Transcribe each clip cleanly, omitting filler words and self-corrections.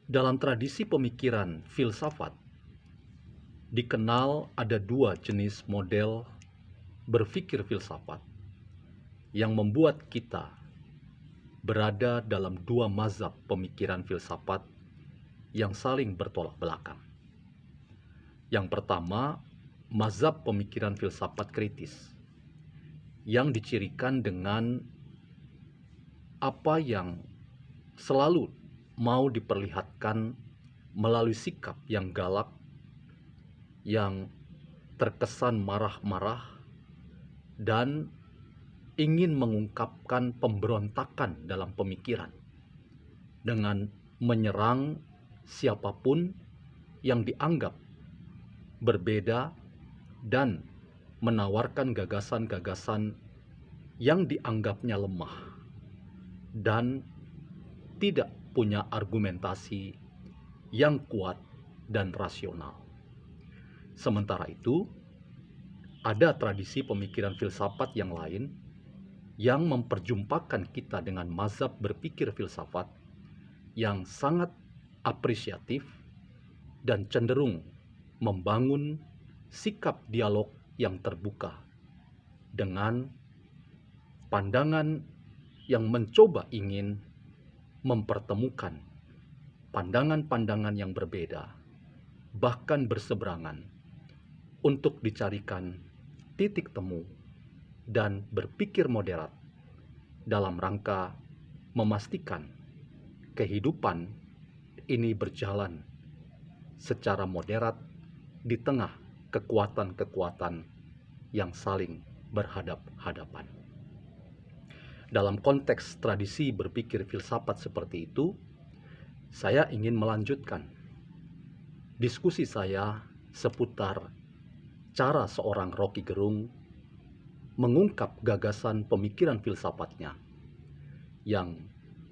Dalam tradisi pemikiran filsafat, dikenal ada dua jenis model berpikir filsafat yang membuat kita berada dalam dua mazhab pemikiran filsafat yang saling bertolak belakang. Yang pertama, mazhab pemikiran filsafat kritis yang dicirikan dengan apa yang selalu mau diperlihatkan melalui sikap yang galak, yang terkesan marah-marah, dan ingin mengungkapkan pemberontakan dalam pemikiran dengan menyerang siapapun yang dianggap berbeda dan menawarkan gagasan-gagasan yang dianggapnya lemah dan tidak punya argumentasi yang kuat dan rasional. Sementara itu, ada tradisi pemikiran filsafat yang lain yang memperjumpakan kita dengan mazhab berpikir filsafat yang sangat apresiatif dan cenderung membangun sikap dialog yang terbuka dengan pandangan yang mencoba ingin mempertemukan pandangan-pandangan yang berbeda, bahkan berseberangan, untuk dicarikan titik temu dan berpikir moderat dalam rangka memastikan kehidupan ini berjalan secara moderat di tengah kekuatan-kekuatan yang saling berhadap-hadapan. Dalam konteks tradisi berpikir filsafat seperti itu, saya ingin melanjutkan diskusi saya seputar cara seorang Rocky Gerung mengungkap gagasan pemikiran filsafatnya yang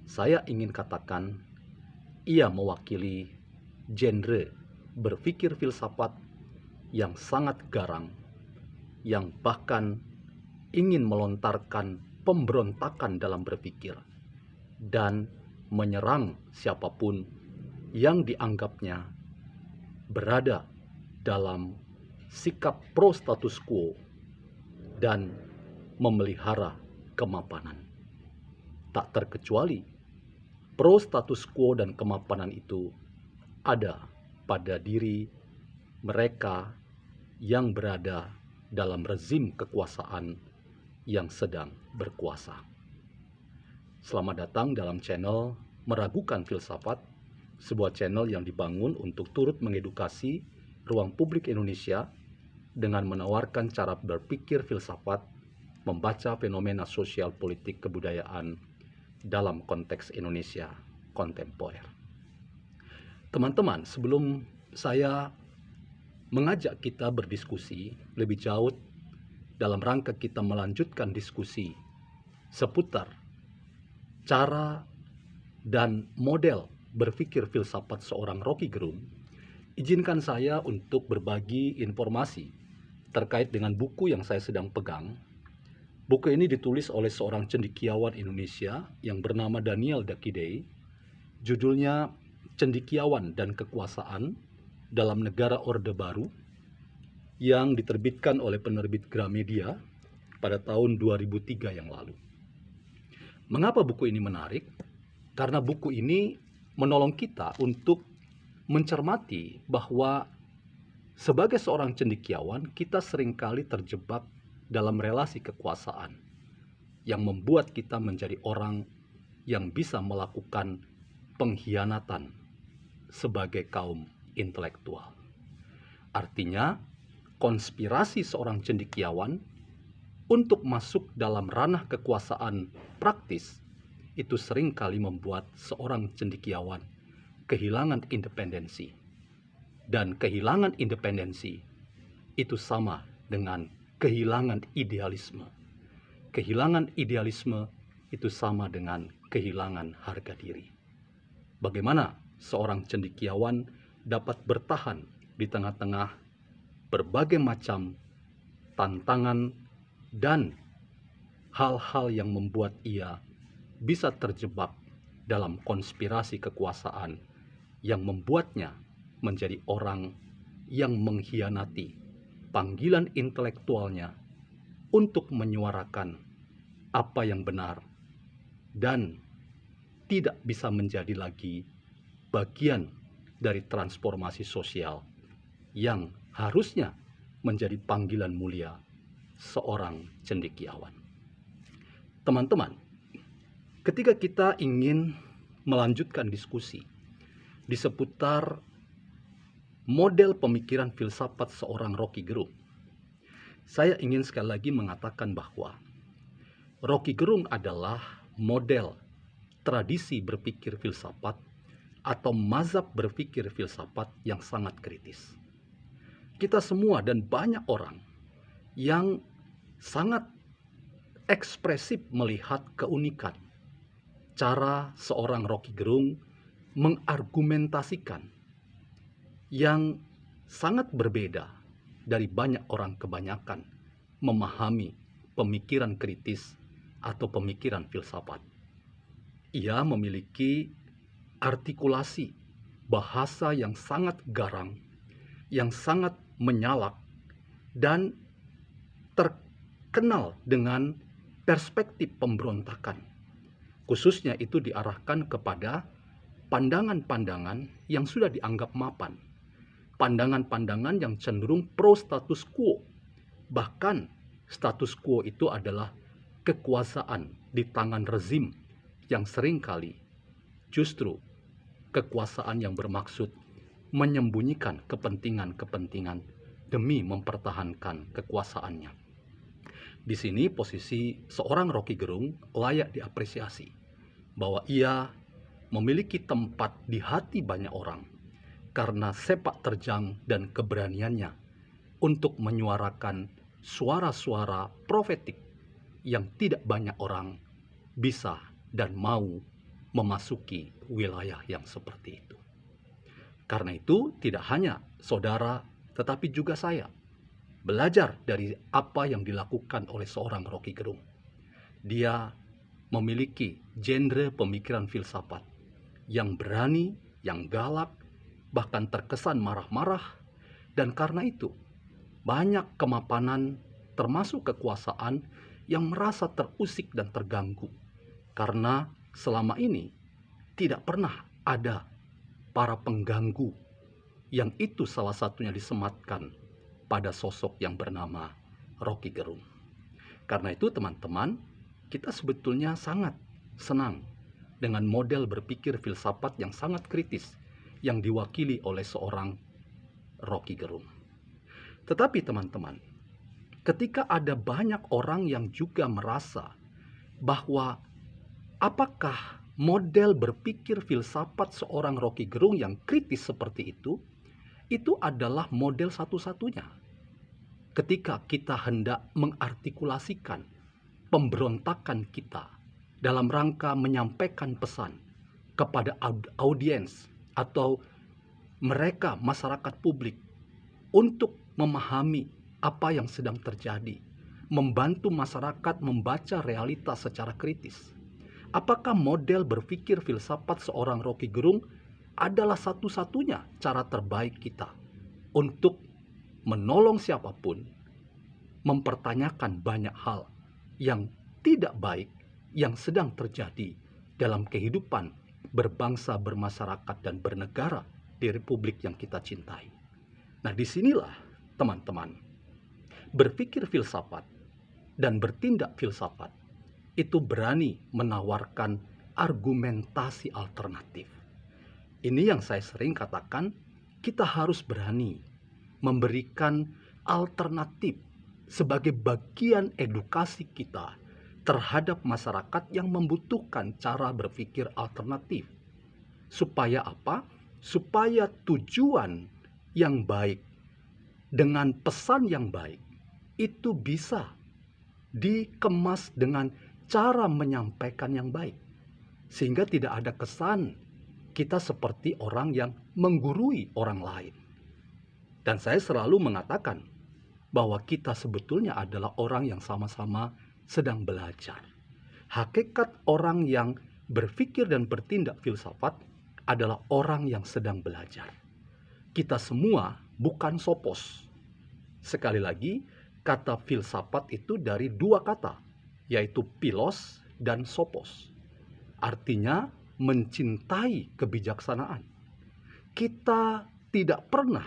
saya ingin katakan ia mewakili genre berpikir filsafat yang sangat garang, yang bahkan ingin melontarkan pemberontakan dalam berpikir dan menyerang siapapun yang dianggapnya berada dalam sikap pro status quo dan memelihara kemapanan. Tak terkecuali, pro status quo dan kemapanan itu ada pada diri mereka yang berada dalam rezim kekuasaan yang sedang berkuasa. Selamat datang dalam channel Meragukan Filsafat, sebuah channel yang dibangun untuk turut mengedukasi ruang publik Indonesia dengan menawarkan cara berpikir filsafat, membaca fenomena sosial politik kebudayaan dalam konteks Indonesia kontemporer. Teman-teman, sebelum saya mengajak kita berdiskusi lebih jauh dalam rangka kita melanjutkan diskusi seputar cara dan model berpikir filsafat seorang Rocky Gerung, izinkan saya untuk berbagi informasi terkait dengan buku yang saya sedang pegang. Buku ini ditulis oleh seorang cendekiawan Indonesia yang bernama Daniel Dakidei. Judulnya Cendekiawan dan Kekuasaan dalam Negara Orde Baru, yang diterbitkan oleh penerbit Gramedia pada tahun 2003 yang lalu. Mengapa buku ini menarik? Karena buku ini menolong kita untuk mencermati bahwa sebagai seorang cendekiawan, kita seringkali terjebak dalam relasi kekuasaan yang membuat kita menjadi orang yang bisa melakukan pengkhianatan sebagai kaum intelektual. Artinya, konspirasi seorang cendekiawan untuk masuk dalam ranah kekuasaan praktis itu seringkali membuat seorang cendekiawan kehilangan independensi. Dan kehilangan independensi itu sama dengan kehilangan idealisme. Kehilangan idealisme itu sama dengan kehilangan harga diri. Bagaimana seorang cendekiawan dapat bertahan di tengah-tengah berbagai macam tantangan dan hal-hal yang membuat ia bisa terjebak dalam konspirasi kekuasaan yang membuatnya menjadi orang yang mengkhianati panggilan intelektualnya untuk menyuarakan apa yang benar dan tidak bisa menjadi lagi bagian dari transformasi sosial yang harusnya menjadi panggilan mulia seorang cendekiawan. Teman-teman, ketika kita ingin melanjutkan diskusi di seputar model pemikiran filsafat seorang Rocky Gerung, saya ingin sekali lagi mengatakan bahwa Rocky Gerung adalah model tradisi berpikir filsafat atau mazhab berpikir filsafat yang sangat kritis. Kita semua dan banyak orang yang sangat ekspresif melihat keunikan cara seorang Rocky Gerung mengargumentasikan yang sangat berbeda dari banyak orang kebanyakan memahami pemikiran kritis atau pemikiran filsafat. Ia memiliki artikulasi bahasa yang sangat garang, yang sangat menyalak, dan terkenal dengan perspektif pemberontakan. Khususnya itu diarahkan kepada pandangan-pandangan yang sudah dianggap mapan. Pandangan-pandangan yang cenderung pro status quo. Bahkan status quo itu adalah kekuasaan di tangan rezim yang seringkali justru kekuasaan yang bermaksud menyembunyikan kepentingan-kepentingan demi mempertahankan kekuasaannya. Di sini posisi seorang Rocky Gerung layak diapresiasi bahwa ia memiliki tempat di hati banyak orang karena sepak terjang dan keberaniannya untuk menyuarakan suara-suara profetik yang tidak banyak orang bisa dan mau memasuki wilayah yang seperti itu. Karena itu tidak hanya saudara tetapi juga saya belajar dari apa yang dilakukan oleh seorang Rocky Gerung. Dia memiliki genre pemikiran filsafat yang berani, yang galak, bahkan terkesan marah-marah, dan karena itu banyak kemapanan termasuk kekuasaan yang merasa terusik dan terganggu karena selama ini tidak pernah ada para pengganggu yang itu salah satunya disematkan pada sosok yang bernama Rocky Gerung. Karena itu teman-teman, kita sebetulnya sangat senang dengan model berpikir filsafat yang sangat kritis yang diwakili oleh seorang Rocky Gerung. Tetapi teman-teman, ketika ada banyak orang yang juga merasa bahwa apakah model berpikir filsafat seorang Rocky Gerung yang kritis seperti itu adalah model satu-satunya. Ketika kita hendak mengartikulasikan pemberontakan kita dalam rangka menyampaikan pesan kepada audiens atau mereka masyarakat publik untuk memahami apa yang sedang terjadi, membantu masyarakat membaca realitas secara kritis. Apakah model berpikir filsafat seorang Rocky Gerung adalah satu-satunya cara terbaik kita untuk menolong siapapun mempertanyakan banyak hal yang tidak baik yang sedang terjadi dalam kehidupan berbangsa, bermasyarakat, dan bernegara di republik yang kita cintai? Nah, disinilah teman-teman, berpikir filsafat dan bertindak filsafat itu berani menawarkan argumentasi alternatif. Ini yang saya sering katakan, kita harus berani memberikan alternatif sebagai bagian edukasi kita terhadap masyarakat yang membutuhkan cara berpikir alternatif. Supaya apa? Supaya tujuan yang baik dengan pesan yang baik itu bisa dikemas dengan cara menyampaikan yang baik. Sehingga tidak ada kesan kita seperti orang yang menggurui orang lain. Dan saya selalu mengatakan bahwa kita sebetulnya adalah orang yang sama-sama sedang belajar. Hakikat orang yang berpikir dan bertindak filsafat adalah orang yang sedang belajar. Kita semua bukan sopos. Sekali lagi, kata filsafat itu dari dua kata, yaitu philos dan sopos. Artinya mencintai kebijaksanaan. Kita tidak pernah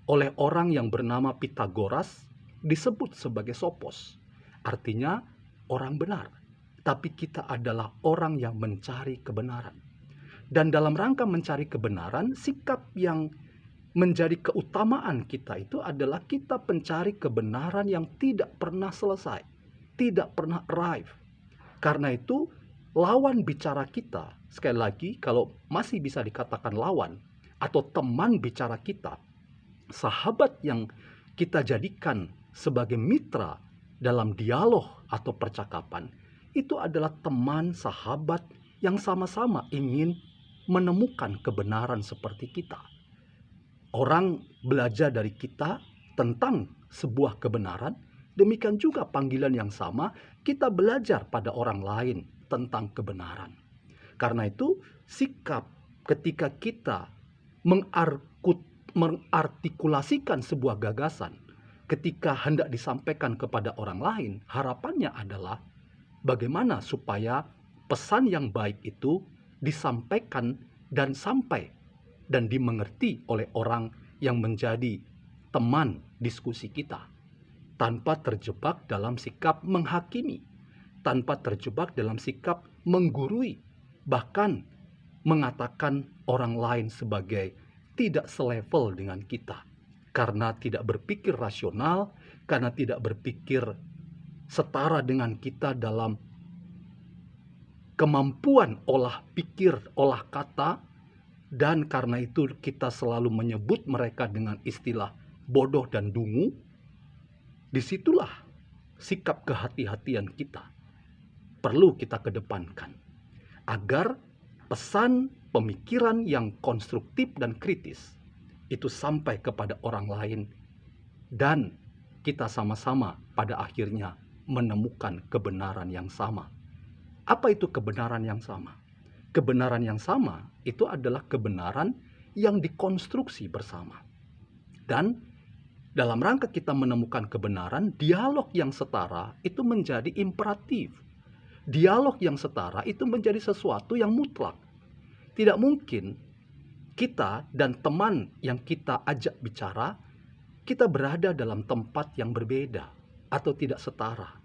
oleh orang yang bernama Pythagoras disebut sebagai sopos. Artinya orang benar. Tapi kita adalah orang yang mencari kebenaran. Dan dalam rangka mencari kebenaran, sikap yang menjadi keutamaan kita itu adalah kita mencari kebenaran yang tidak pernah selesai, tidak pernah arrive. Karena itu, lawan bicara kita, sekali lagi kalau masih bisa dikatakan lawan atau teman bicara kita, sahabat yang kita jadikan sebagai mitra dalam dialog atau percakapan, itu adalah teman sahabat yang sama-sama ingin menemukan kebenaran seperti kita. Orang belajar dari kita tentang sebuah kebenaran, demikian juga panggilan yang sama, kita belajar pada orang lain tentang kebenaran. Karena itu, sikap ketika kita mengartikulasikan sebuah gagasan, ketika hendak disampaikan kepada orang lain, harapannya adalah bagaimana supaya pesan yang baik itu disampaikan dan sampai dan dimengerti oleh orang yang menjadi teman diskusi kita, tanpa terjebak dalam sikap menghakimi, tanpa terjebak dalam sikap menggurui, bahkan mengatakan orang lain sebagai tidak selevel dengan kita, karena tidak berpikir rasional, karena tidak berpikir setara dengan kita dalam kemampuan olah pikir, olah kata. Dan karena itu kita selalu menyebut mereka dengan istilah bodoh dan dungu. Disitulah sikap kehati-hatian kita perlu kita kedepankan, agar pesan pemikiran yang konstruktif dan kritis itu sampai kepada orang lain, dan kita sama-sama pada akhirnya menemukan kebenaran yang sama. Apa itu kebenaran yang sama? Kebenaran yang sama itu adalah kebenaran yang dikonstruksi bersama. Dan dalam rangka kita menemukan kebenaran, dialog yang setara itu menjadi imperatif. Dialog yang setara itu menjadi sesuatu yang mutlak. Tidak mungkin kita dan teman yang kita ajak bicara, kita berada dalam tempat yang berbeda atau tidak setara.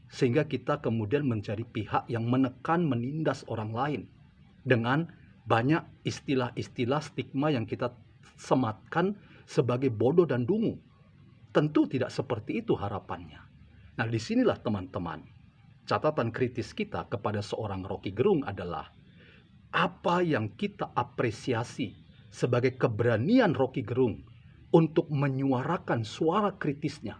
Sehingga kita kemudian menjadi pihak yang menekan, menindas orang lain dengan banyak istilah-istilah stigma yang kita sematkan sebagai bodoh dan dungu. Tentu tidak seperti itu harapannya. Nah, disinilah teman-teman, catatan kritis kita kepada seorang Rocky Gerung adalah apa yang kita apresiasi sebagai keberanian Rocky Gerung untuk menyuarakan suara kritisnya.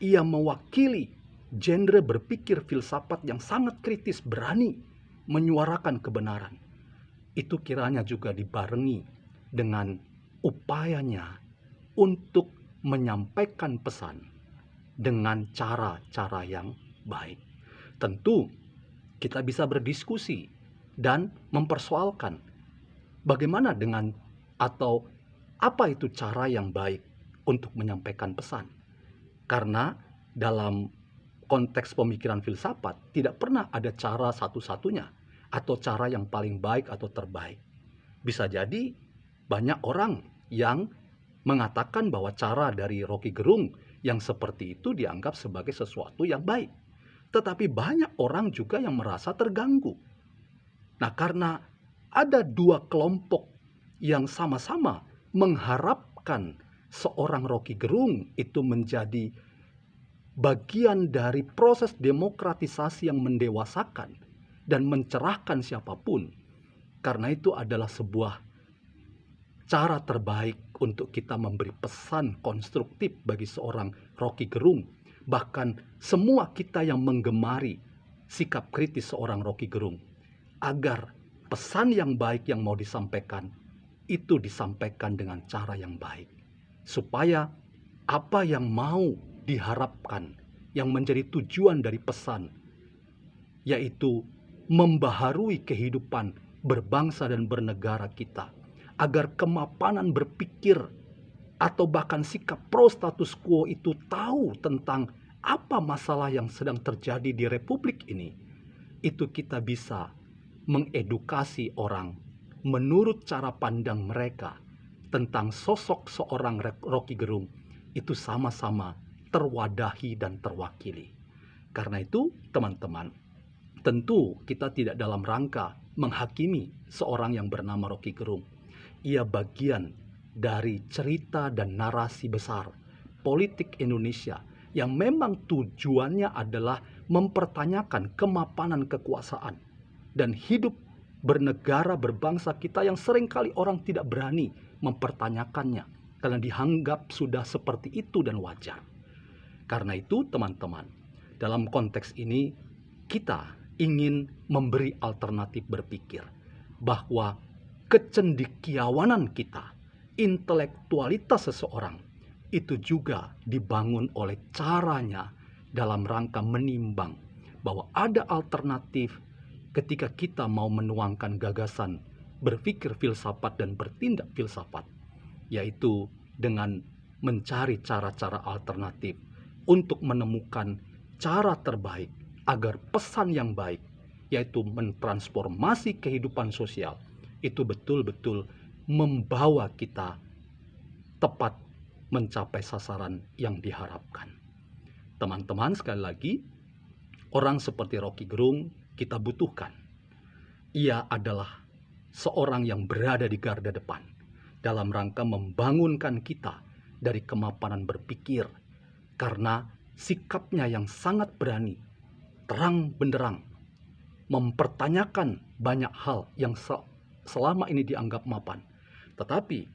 Ia mewakili genre berpikir filsafat yang sangat kritis, berani menyuarakan kebenaran. Itu kiranya juga dibarengi dengan upayanya untuk menyampaikan pesan dengan cara-cara yang baik. Tentu kita bisa berdiskusi dan mempersoalkan bagaimana dengan atau apa itu cara yang baik untuk menyampaikan pesan. Karena dalam konteks pemikiran filsafat tidak pernah ada cara satu-satunya atau cara yang paling baik atau terbaik. Bisa jadi banyak orang yang mengatakan bahwa cara dari Rocky Gerung yang seperti itu dianggap sebagai sesuatu yang baik. Tetapi banyak orang juga yang merasa terganggu. Nah, karena ada dua kelompok yang sama-sama mengharapkan seorang Rocky Gerung itu menjadi bagian dari proses demokratisasi yang mendewasakan dan mencerahkan siapapun. Karena itu adalah sebuah cara terbaik untuk kita memberi pesan konstruktif bagi seorang Rocky Gerung. Bahkan semua kita yang menggemari sikap kritis seorang Rocky Gerung, agar pesan yang baik yang mau disampaikan itu disampaikan dengan cara yang baik, supaya apa yang mau diharapkan, yang menjadi tujuan dari pesan, yaitu membaharui kehidupan berbangsa dan bernegara kita, agar kemapanan berpikir atau bahkan sikap pro status quo itu tahu tentang apa masalah yang sedang terjadi di republik ini, itu kita bisa mengedukasi orang menurut cara pandang mereka tentang sosok seorang Rocky Gerung, itu sama-sama terwadahi dan terwakili. Karena itu, teman-teman, tentu kita tidak dalam rangka menghakimi seorang yang bernama Rocky Gerung. Ia bagian dari cerita dan narasi besar politik Indonesia yang memang tujuannya adalah mempertanyakan kemapanan kekuasaan dan hidup bernegara berbangsa kita yang seringkali orang tidak berani mempertanyakannya karena dianggap sudah seperti itu dan wajar. Karena itu, teman-teman, dalam konteks ini kita ingin memberi alternatif berpikir bahwa kecendekiawanan kita, intelektualitas seseorang itu juga dibangun oleh caranya dalam rangka menimbang bahwa ada alternatif ketika kita mau menuangkan gagasan berpikir filsafat dan bertindak filsafat, yaitu dengan mencari cara-cara alternatif untuk menemukan cara terbaik agar pesan yang baik, yaitu mentransformasi kehidupan sosial, itu betul-betul membawa kita tepat mencapai sasaran yang diharapkan. Teman-teman, sekali lagi, orang seperti Rocky Gerung kita butuhkan. Ia adalah seorang yang berada di garda depan dalam rangka membangunkan kita dari kemapanan berpikir, karena sikapnya yang sangat berani, terang benderang, mempertanyakan banyak hal yang selama ini dianggap mapan. Tetapi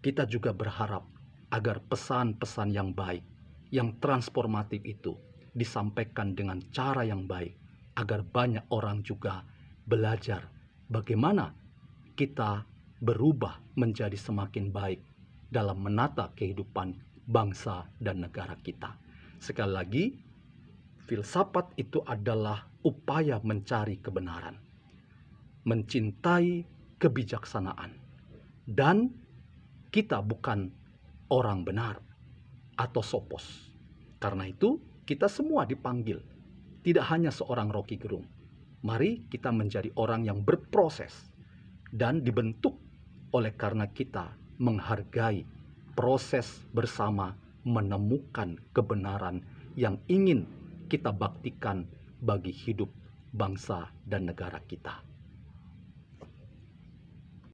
kita juga berharap agar pesan-pesan yang baik, yang transformatif itu disampaikan dengan cara yang baik, agar banyak orang juga belajar bagaimana kita berubah menjadi semakin baik dalam menata kehidupan bangsa dan negara kita. Sekali lagi, filsafat itu adalah upaya mencari kebenaran, mencintai kebijaksanaan, dan kita bukan orang benar atau sopos. Karena itu, kita semua dipanggil, tidak hanya seorang Rocky Gerung. Mari kita menjadi orang yang berproses dan dibentuk oleh karena kita menghargai proses bersama menemukan kebenaran yang ingin kita baktikan bagi hidup bangsa dan negara kita.